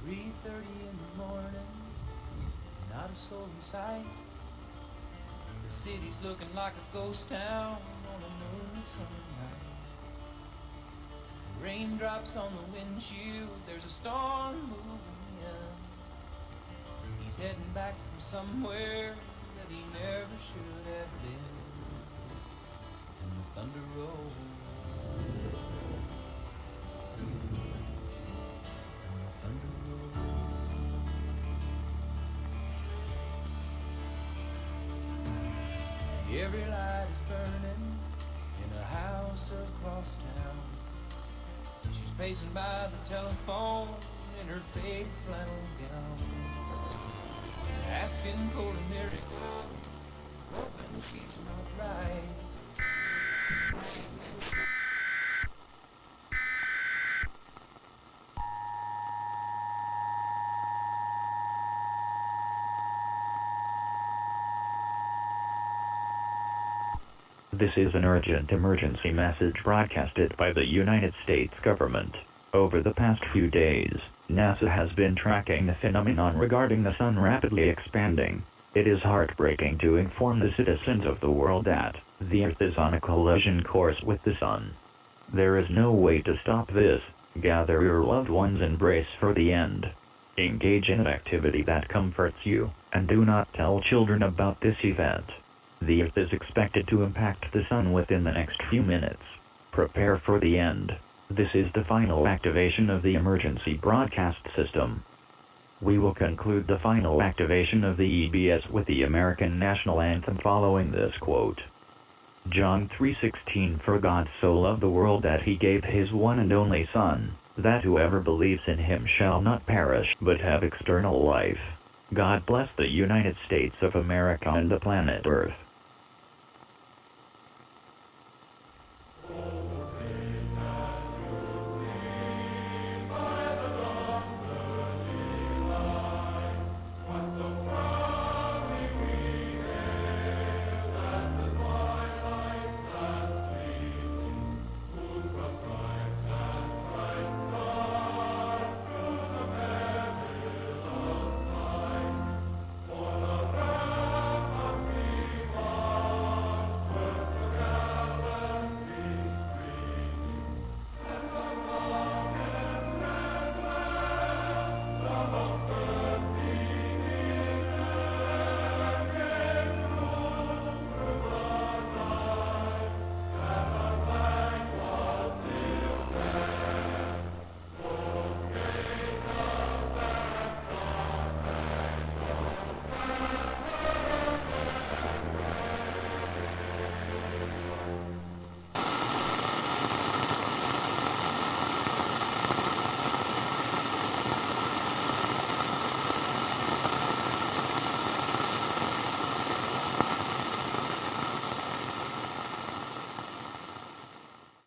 3:30 in the morning, not a soul in sight. The city's looking like a ghost town on a moonlit summer night. Raindrops on the windshield, there's a storm moving in. He's heading back from somewhere that he never should have been. And the thunder rolls. Every light is burning in a house across town. She's pacing by the telephone in her faded flannel gown, asking for a miracle, hoping she's not right. This is an urgent emergency message broadcasted by the United States government. Over the past few days, NASA has been tracking the phenomenon regarding the sun rapidly expanding. It is heartbreaking to inform the citizens of the world that the Earth is on a collision course with the sun. There is no way to stop this. Gather your loved ones and brace for the end. Engage in an activity that comforts you, and do not tell children about this event. The Earth is expected to impact the sun within the next few minutes. Prepare for the end. This is the final activation of the emergency broadcast system. We will conclude the final activation of the EBS with the American National Anthem following this quote. John 3:16 For God so loved the world that he gave his one and only Son, that whoever believes in him shall not perish but have eternal life. God bless the United States of America and the planet Earth.